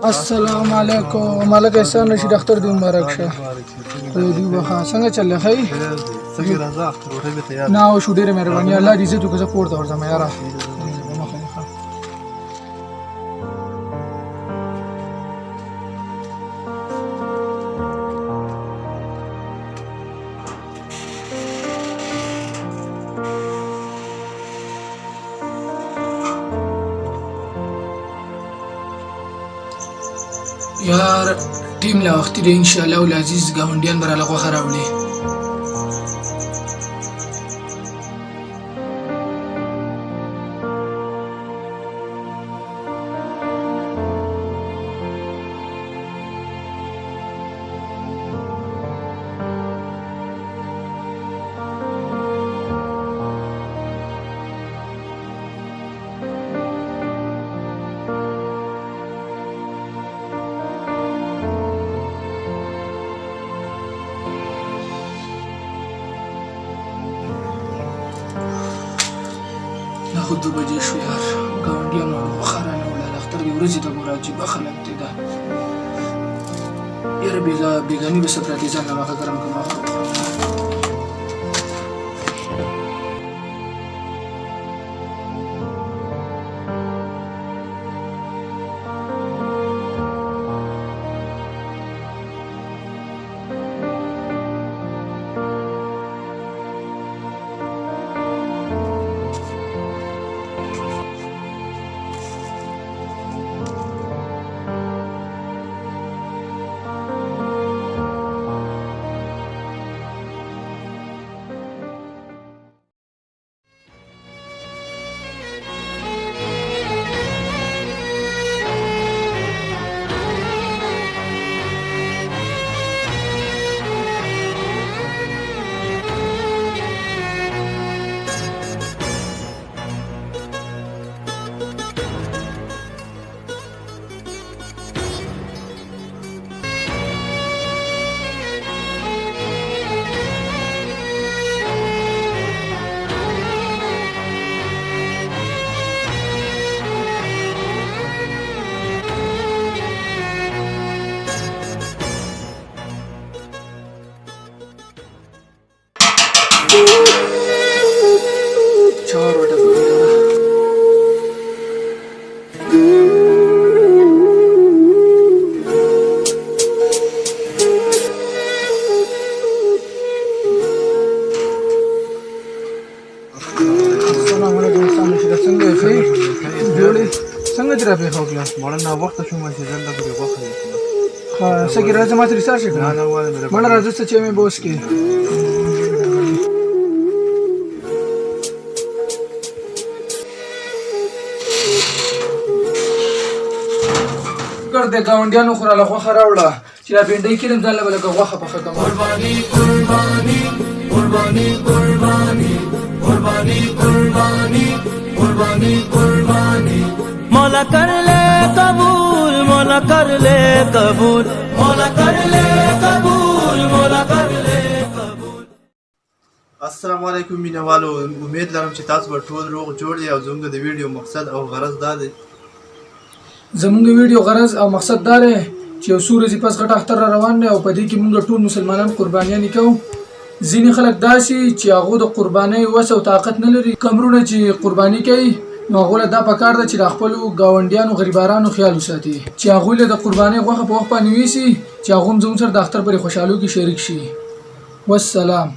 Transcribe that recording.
السلام علیکم. مالک احسان رشید اختر دی مبارک شه. ویډیو بخا څنګه چل خی؟ څنګه راځه اختر وټه به تیار. نه او شو ډیره مهرباني الله دې عزت وکړه پورته ورځم یاره. یار ټیم لا وخت دی ان شاء الله ول عزیز گاونډیان براله غوخه راوړي. خود 2 بجې شو یار ګاونډیانو غوښه رانهوړله اختر دې ورځې ته ګوره عجیبه خلک دی دا یاره بېګاني به څه پراتې ځان له واښه ګرم کړم واښه وخورم. چهار وټه السلام علیکم. څنګه یې څنګه دې راپې خو کلاس مړه نه وخت شو ما چې زنده پرې غوښه یې ها سګي راځه ما ترې ساشه کړه مړه راځه چې مې بوس کې ګر دې ګاونډیانو خوراله غوښه راوړه چې دا بینډۍ کړم ځان له بلکه غوښه پخه کړم. قرباني قرباني قرباني قرباني قرباني قرباني قرباني قرباني مولا کر لے قبول مولا کر لے قبول مولا کر لے قبول مولا کر لے قبول. السلام علیکم مینوالو. امید لرم چې تاسو به ټول روغ جوړ یې او زموږ د ویډیو مقصد او غرض دا دی زموږ ویډیو غرض او مقصد دا دی چې یو څو ورځې پس غټ اختر را روان دی او په دې کې موږ ټول مسلمانان قربانیانې کوو. ځینې خلک داسې چې هغه د قربانۍ وس او طاقت نه لري کمرونه چې قرباني کوي نو هغه له دا پکار ده چې د خپلو ګاونډیانو غریبانو خیال وساتي چې هغوی له د قربانۍ غوښه په وخت باندې ویسي چې هغه هم زموږ سره د اختر پرې خوشحالو کې شریک شي. والسلام.